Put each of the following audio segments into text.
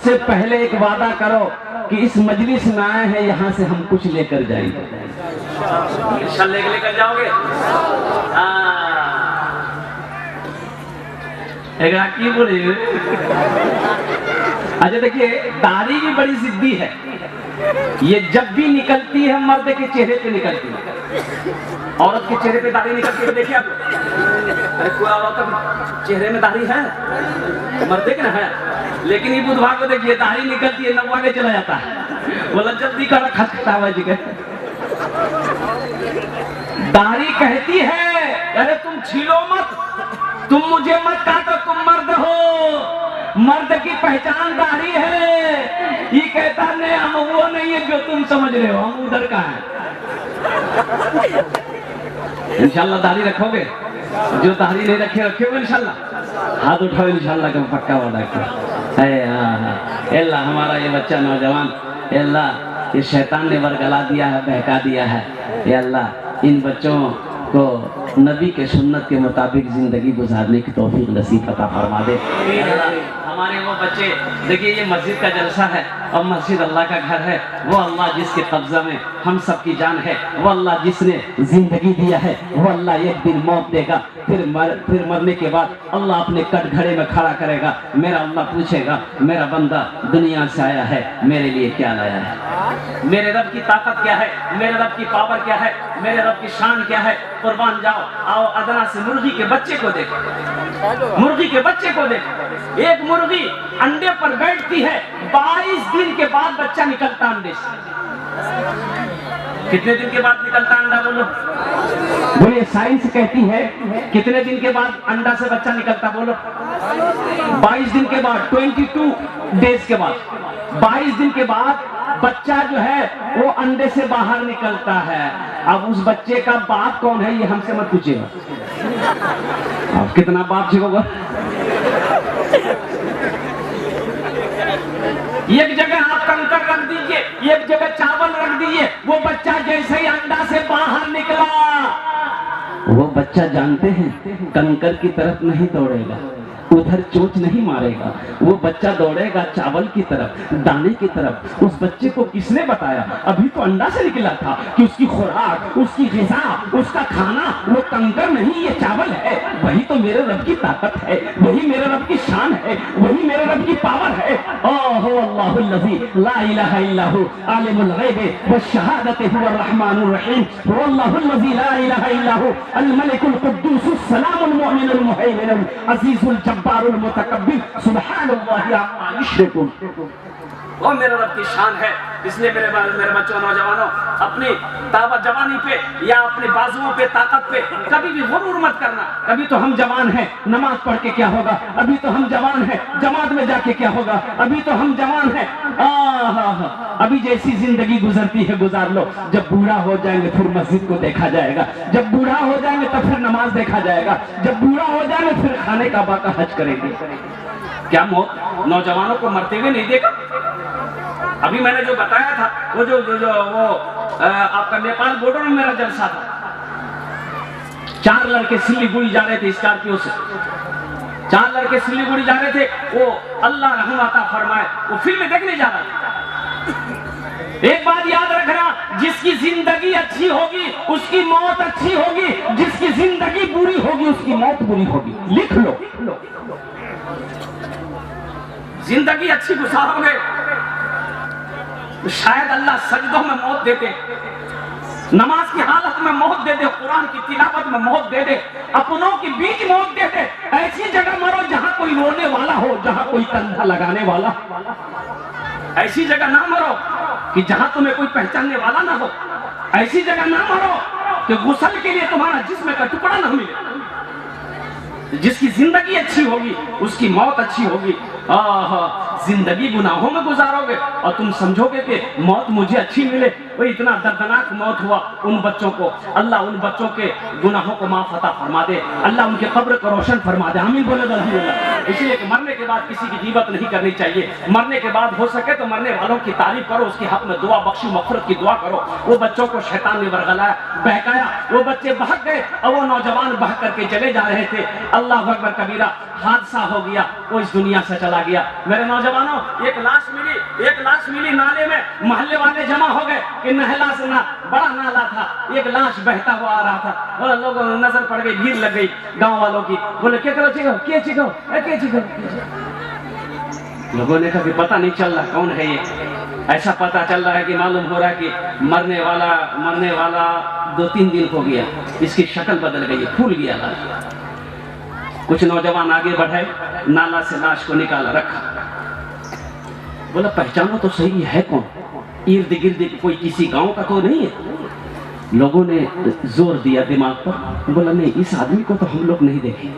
से पहले एक वादा करो कि इस मजलिस में आए हैं, यहाँ से हम कुछ लेकर जाएंगे। लेकर जाओगे? की बोले। अच्छा देखिए, दाढ़ी भी बड़ी जिद्दी है। ये जब भी निकलती है मर्द के चेहरे पे निकलती है। औरत के चेहरे पे दाढ़ी निकलती है, देखिए आप। अरे कोई औरत चेहरे में दाढ़ी है, मर्द के ना है, लेकिन ये बुधवार को देखिए दाढ़ी निकलती है, नबवा के चला जाता है। बोला जल्दी कर, खटखटा हुआ जी। दाढ़ी कहती है अरे तुम छीलो मत, तुम मुझे मत काटो, तुम मर्द हो, मर्द की पहचान दाढ़ी है। ये कहता नहीं, हम वो नहीं है जो तुम समझ रहे हो, हम उधर का है। इंशाल्लाह दाढ़ी रखोगे? जो दाढ़ी नहीं रखे रखोगे इंशाल्लाह? हाथ उठाओ इंशाल्लाह का पक्का वादा कर। अल्लाह हमारा ये बच्चा नौजवान, अल्लाह ये शैतान ने वरगला दिया है, बहका दिया है। अल्लाह इन बच्चों को नबी के सुन्नत के मुताबिक जिंदगी गुजारने की तौफीक नसीब अता फरमा दे। हमारे वो बच्चे, देखिए ये मस्जिद का जलसा है और मस्जिद अल्लाह का घर है। वो अल्लाह जिसके कब्जा में हम सब की जान है, वो अल्लाह जिसने जिंदगी दिया है, वो अल्लाह एक दिन मौत देगा, फिर मरने के बाद अल्लाह अपने कटघरे में खड़ा करेगा। मेरा अल्लाह पूछेगा, मेरा बंदा दुनिया से आया है, मेरे लिए क्या लाया है? मेरे रब की ताकत क्या है, मेरे रब की पावर क्या है, मेरे रब की शान क्या है? कुर्बान जाओ, आओ अदना से मुर्गी के बच्चे को देखो, मुर्गी के बच्चे को देखो। एक मुर्गी अंडे पर बैठती है, 22 दिन के बाद बच्चा निकलता अंडे से। कितने दिन के बाद निकलता अंडा बोलो? बोलिए, साइंस कहती है कितने दिन के बाद अंडा से बच्चा निकलता बोलो? 22 दिन के बाद, 22 डेज के बाद, 22 दिन के बाद बच्चा जो है वो अंडे से बाहर निकलता है। अब उस बच्चे का बाप कौन है ये हमसे मत पूछिएगा। आप कितना बाप होगा? एक जगह आप कंकर रख दीजिए, एक जगह चावल रख दीजिए, वो बच्चा जैसे ही अंडा से बाहर निकला, वो बच्चा जानते हैं कंकर की तरफ नहीं दौड़ेगा, उधर चोट नहीं मारेगा, वो बच्चा दौड़ेगा चावल की तरफ, दाने की तरफ। उस बच्चे को किसने बताया? अभी तो अंडा से निकला था कि उसकी खुराक, उसकी ग़िज़ा, उसका खाना वो कंकर नहीं, ये चावल है। वही तो मेरे रब की ताकत है, वही मेरे रब की शान है, वही मेरे रब की पावर है। ओहो अल्लाहुल्लज़ी ला इलाहा इल्ला हु आलिमुल ग़ैबि वश्शहादति हुवर रहमानुर रहीम वल्लाहुल्लज़ी ला इलाहा इल्ला हु अल मलिकुल कुद्दूसुस सलामुल मुमिनुल मुहैमिनुल अज़ीज़ुल जब्बारुल मुतकब्बिर सुब्हानल्लाहि अम्मा युश्रिकून। वो मेरे रब की शान है। इसलिए मेरे बच्चों, नौजवानों, अपनी ताकत जवानी पे या अपने बाजुओं पे, ताकत पे कभी भी गुरूर मत करना। अभी तो हम जवान हैं, नमाज पढ़ के क्या होगा? अभी तो हम जवान हैं, जमात में जाके क्या होगा? अभी तो हम जवान हैं। अभी जैसी जिंदगी गुजरती है गुजार लो। जब बूढ़ा हो जाएंगे फिर मस्जिद को देखा जाएगा, जब बूढ़ा हो जाएंगे तब फिर नमाज देखा जाएगा, जब बूढ़ा हो जाएंगे फिर खाने का बाका हज करेंगे। क्या मौत नौजवानों को मरते हुए नहीं देखा? अभी मैंने जो बताया था वो जो आपका नेपाल बॉर्डर में मेरा जलसा था। 4 लड़के सिल्लीगुड़ी जा रहे थे स्कॉर्पियो से, 4 लड़के सिल्लीगुड़ी जा रहे थे। वो अल्लाह रहम अता फरमाए, वो फिल्म देखने जा रहा था। एक बात याद रखना, जिसकी जिंदगी अच्छी होगी उसकी मौत अच्छी होगी, जिसकी जिंदगी बुरी होगी उसकी मौत बुरी होगी। लिख लो, जिंदगी अच्छी गुजारोगे तो शायद अल्लाह सजदों में मौत दे दे, नमाज की हालत में मौत दे दे, कुरान की तिलावत में मौत दे दे, अपनों के बीच मौत दे दे। ऐसी जगह मरो जहां कोई रोने वाला हो, जहां कोई कंधा लगाने वाला। ऐसी जगह ना मरो कि जहां तुम्हें कोई पहचानने वाला ना हो। ऐसी जगह ना मरो कि गुस्ल के लिए तुम्हारा जिस्म का टुकड़ा ना मिले। जिसकी जिंदगी अच्छी होगी उसकी मौत अच्छी होगी। जिंदगी गुनाहों में गुजारोगे और तुम समझोगे कि मौत मुझे अच्छी मिले। वो इतना दर्दनाक मौत हुआ उन बच्चों को। अल्लाह उन बच्चों के गुनाहों को माफ अता फरमा दे, अल्लाह उनके कब्र को रोशन फरमा दे। आमीन बोले अल्हम्दुलिल्लाह। इसलिए कि मरने के बाद किसी की गीबत नहीं करनी चाहिए। मरने के बाद हो सके तो मरने वालों की तारीफ करो, उसके हक में दुआ बख्शी मग़फ़िरत की दुआ करो। वो बच्चों को शैतान ने वरगलाया, बहकाया, वो बच्चे भाग गए और वो नौजवान भाग करके चले जा रहे थे। अल्लाह अकबर कबीरा, हादसा हो गया, वो इस दुनिया से चला गया। मेरे नौजवानों, एक लाश मिली नाले में, मोहल्ले वाले जमा हो गए कि नहला से ना, बड़ा नाला था, एक लाश बहता हुआ आ रहा था। और लोगों नजर पड़ गई, भीड़ लग गई गांव वालों की। बोले क्या करो, चिको। लोगों ने कहा कि पता नहीं चल रहा कौन है ये। ऐसा पता चल रहा है कि मालूम हो रहा है कि मरने वाला 2-3 दिन हो गया, इसकी शक्ल बदल गई, फूल गया लाश। कुछ नौजवान आगे बढ़े, नाला से लाश को निकाला, रखा। बोला पहचानो तो सही है कौन, इर्द गिर्द कोई किसी गांव का तो नहीं है। लोगों ने जोर दिया दिमाग पर, बोला नहीं, इस आदमी को तो हम लोग नहीं देखे,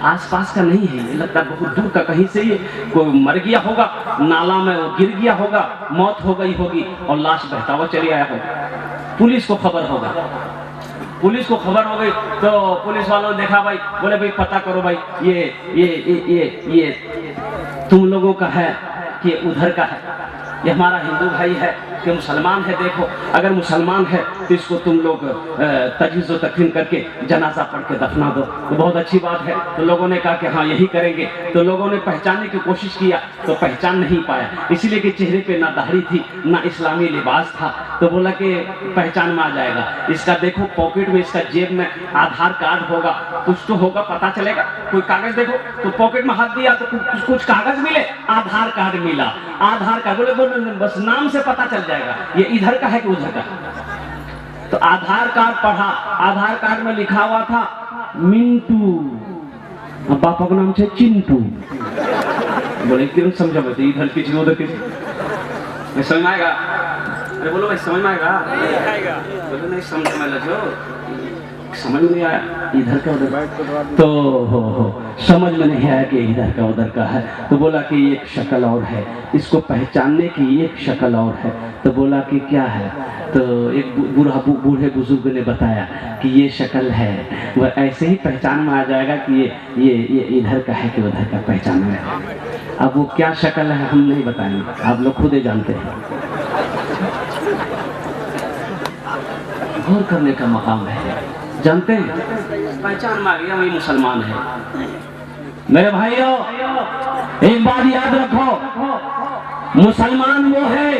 आसपास का नहीं है, लगता बहुत दूर का, कहीं से ये कोई मर गया होगा, नाला में वो गिर गया होगा, मौत हो गई होगी और लाश बहता हुआ चली आया होगा। पुलिस को खबर हो गई तो पुलिस वालों ने देखा, भाई बोले भाई पता करो भाई, ये तुम लोगों का है कि उधर का है, ये हमारा हिंदू भाई है कि मुसलमान है, देखो अगर मुसलमान है तो इसको तुम लोग तजवीज़ व तकरीम करके जनाजा पढ़ के दफना दो। तो बहुत अच्छी बात है। तो लोगों ने कहा कि हाँ यही करेंगे। तो लोगों ने पहचानने की कोशिश किया तो पहचान नहीं पाया, इसलिए कि चेहरे पे ना दाढ़ी थी ना इस्लामी लिबास था। तो बोला कि पहचान में आ जाएगा, इसका देखो पॉकेट में, इसका जेब में आधार कार्ड होगा, कुछ तो होगा, पता चलेगा, कोई कागज देखो। तो पॉकेट में हाथ दिया तो कुछ कागज मिले, आधार कार्ड मिला, आधार कार्ड। बोले बस नाम से पता चल जाएगा ये इधर का है कि उधर का। तो आधार कार्ड पढ़ा, आधार कार्ड में लिखा हुआ था मिंटू, पापा का नाम है चिंटू। बोले क्यों समझा, बता इधर किसी उधर किसी, समझ में आएगा? अरे बोलो भाई समझ में आएगा? बोले नहीं समझ में लगे, समझ में नहीं आया इधर का उधर। तो हो समझ में नहीं आया कि इधर का उधर का है। तो बोला कि एक शक्ल और है, इसको पहचानने की एक शक्ल और है। तो बोला कि क्या है? तो एक बूढ़े बुजुर्ग ने बताया कि ये शक्ल है, वह ऐसे ही पहचान में आ जाएगा कि ये इधर का है कि उधर का, पहचान में है। अब वो क्या शक्ल है हम नहीं बताएंगे, आप लोग खुद ही जानते हैं। गौर करने का मकाम है, जानते हैं, पहचान में आ गया वही मुसलमान है। मेरे भाइयों एक बात याद रखो, मुसलमान वो है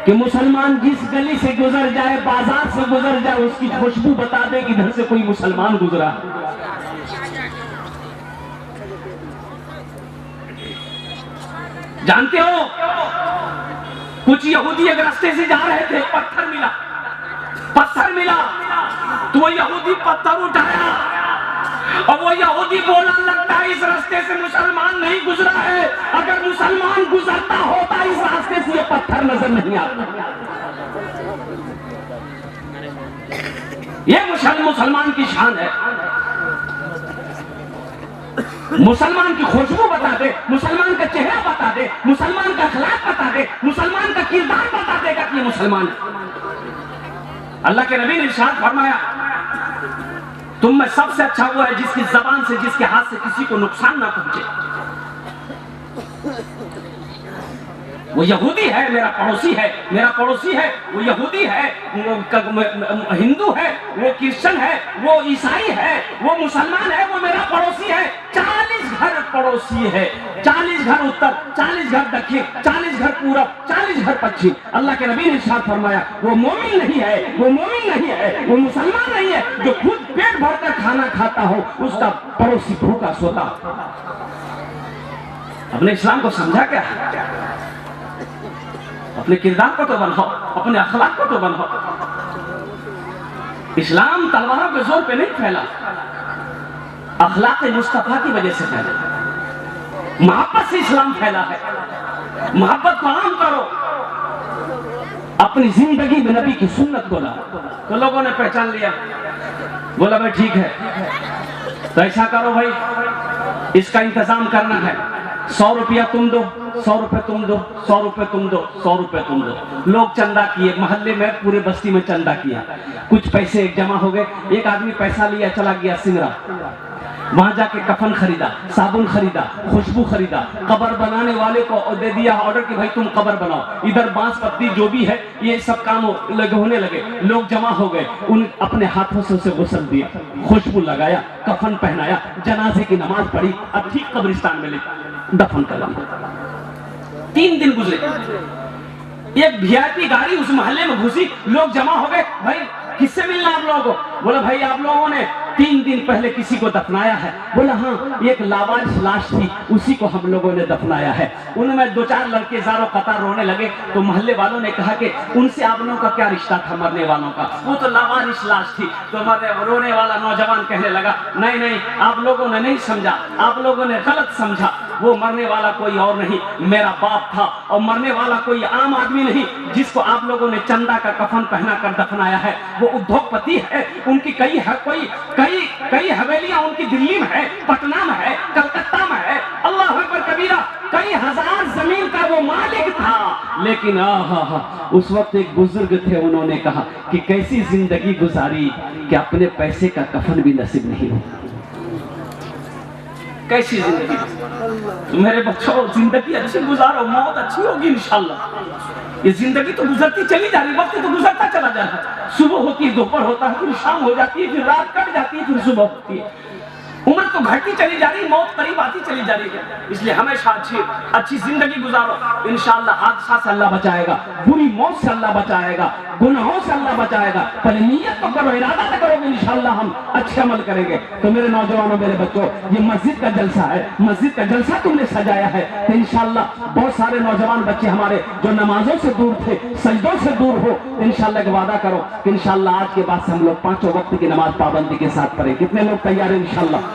कि मुसलमान जिस गली से गुजर जाए, बाजार से गुजर जाए, उसकी खुशबू बता दे कि इधर से कोई मुसलमान गुजरा। जानते हो कुछ यहूदी एक रास्ते से जा रहे थे, पत्थर मिला तो वो यहूदी पत्थर उठाया और वो यहूदी बोलने लगता है इस रास्ते से मुसलमान नहीं गुजरा है, अगर मुसलमान गुजरता होता इस रास्ते से ये पत्थर नजर नहीं आता। ये मुसलमान की शान है। मुसलमान की खुशबू बता दे, मुसलमान का चेहरा बता दे, मुसलमान का अखलाक बता दे, मुसलमान का किरदार बता देगा कि ये मुसलमान है। अल्लाह के नबी ने इरशाद फरमाया, तुम में सबसे अच्छा वो है जिसकी जबान से, जिसके हाथ से किसी को नुकसान ना पहुंचे। वो यहूदी है, मेरा पड़ोसी है, वो यहूदी है, वो हिंदू है, वो क्रिश्चियन है, वो ईसाई है, वो मुसलमान है, वो मेरा पड़ोसी है। 40 घर पड़ोसी है, 40 घर उत्तर, 40 घर दक्षिण, 40 घर पूरब, 40 घर पश्चिम। अल्लाह के नबी ने इरशाद फरमाया, वो मोमिन नहीं है, वो मुसलमान नहीं है जो खुद पेट भरकर खाना खाता हो, उसका पड़ोसी भूखा सोता। अपने इस्लाम को समझा क्या? अपने किरदार को तो बनाओ, अपने अखलाक को तो बनाओ। इस्लाम तलवारों के जोर पे नहीं फैला, अखलाक मुस्तफा की वजह से फैला, मोहब्बत से इस्लाम फैला है। मोहब्बत को आम करो, अपनी जिंदगी में नबी की सुन्नत को लाओ। तो लोगों ने पहचान लिया, बोला भाई ठीक है, तो ऐसा करो भाई, इसका इंतजाम करना है, 100 रुपया तुम दो, 100 रुपये तुम दो, 100 रुपये तुम दो, 100 रुपये तुम दो। लोग चंदा किए, मोहल्ले में पूरे बस्ती में चंदा किया, कुछ पैसे जमा हो गए। एक आदमी पैसा लिया, चला गया सिंगरा, वहां जाके कफन खरीदा, साबुन खरीदा, खुशबू खरीदा, कब्र बनाने वाले को दे दिया ऑर्डर कि भाई तुम कब्र बनाओ, इधर बांस पत्ती जो भी है ये सब काम होने लगे। लोग जमा हो गए, उन अपने हाथों से उसे गुस्ल दिया, खुशबू लगाया, कफन पहनाया, जनाजे की नमाज पढ़ी, अब ठीक कब्रिस्तान में ले दफन कर दिया। 3 दिन गुजरे, एक वीआईपी गाड़ी उस मोहल्ले में घुसी, लोग जमा हो गए, भाई किससे मिलना आप लोगों को? बोला भाई आप लोगों ने 3 दिन पहले किसी को दफनाया है। बोला हाँ, एक लावारिस लाश थी, उसी को हम लोगों ने दफनाया है। उनमें 2-4 लड़के ज़ारो कतार रोने लगे, तो मोहल्ले वालों ने कहा कि उनसे आप लोगों का क्या रिश्ता था मरने वालों का? वो तो लावारिस लाश थी। तो रोने वाला नौजवान कहने लगा नहीं नहीं, आप लोगों ने नहीं समझा, आप लोगों ने गलत समझा, वो मरने वाला कोई और नहीं, मेरा बाप था, और मरने वाला कोई आम आदमी नहीं जिसको आप लोगों ने चंदा का कफन पहना कर दफनाया है। वो उद्योगपति है, उनकी कई हवेलियां उनकी दिल्ली में है, पटना में है, कलकत्ता में है, अल्लाह अकबर कबीरा, कई हजार जमीन का वो मालिक था। लेकिन उस वक्त एक बुजुर्ग थे, उन्होंने कहा कि कैसी जिंदगी गुजारी कि अपने पैसे का कफन भी नसीब नहीं हो। कैसी जिंदगी? तो मेरे बच्चों जिंदगी अच्छी गुजारो, मौत अच्छी होगी इंशाल्लाह। ये जिंदगी तो गुजरती चली जा रही, वक्त तो गुजरता चला जा रहा है। सुबह होती है, दोपहर होता है, फिर शाम हो जाती है, फिर रात कट जाती है, फिर सुबह होती है। उम्र तो घटती चली जा रही, मौत करीब आती चली जा रही है। इसलिए हमेशा अच्छी जिंदगी गुजारो, इंशाल्लाह हादसा से अल्लाह बचाएगा, बुरी मौत से अल्लाह बचाएगा, गुनाहों से अल्लाह बचाएगा। पहले नियत तो करो, इरादा तो करोगे, इंशाल्लाह हम अच्छे अमल करेंगे। तो मेरे नौजवानों, मेरे बच्चों, ये मस्जिद का जलसा है, मस्जिद का जलसा तुमने सजाया है, तो इंशाल्लाह बहुत सारे नौजवान बच्चे हमारे जो नमाजों से दूर थे, सजदों से दूर हो, इंशाल्लाह का वादा करो कि इंशाल्लाह आज के बाद से हम लोग 5 वक्त की नमाज पाबंदी के साथ पढ़ें। कितने लोग तैयार हैं? इंशाल्लाह।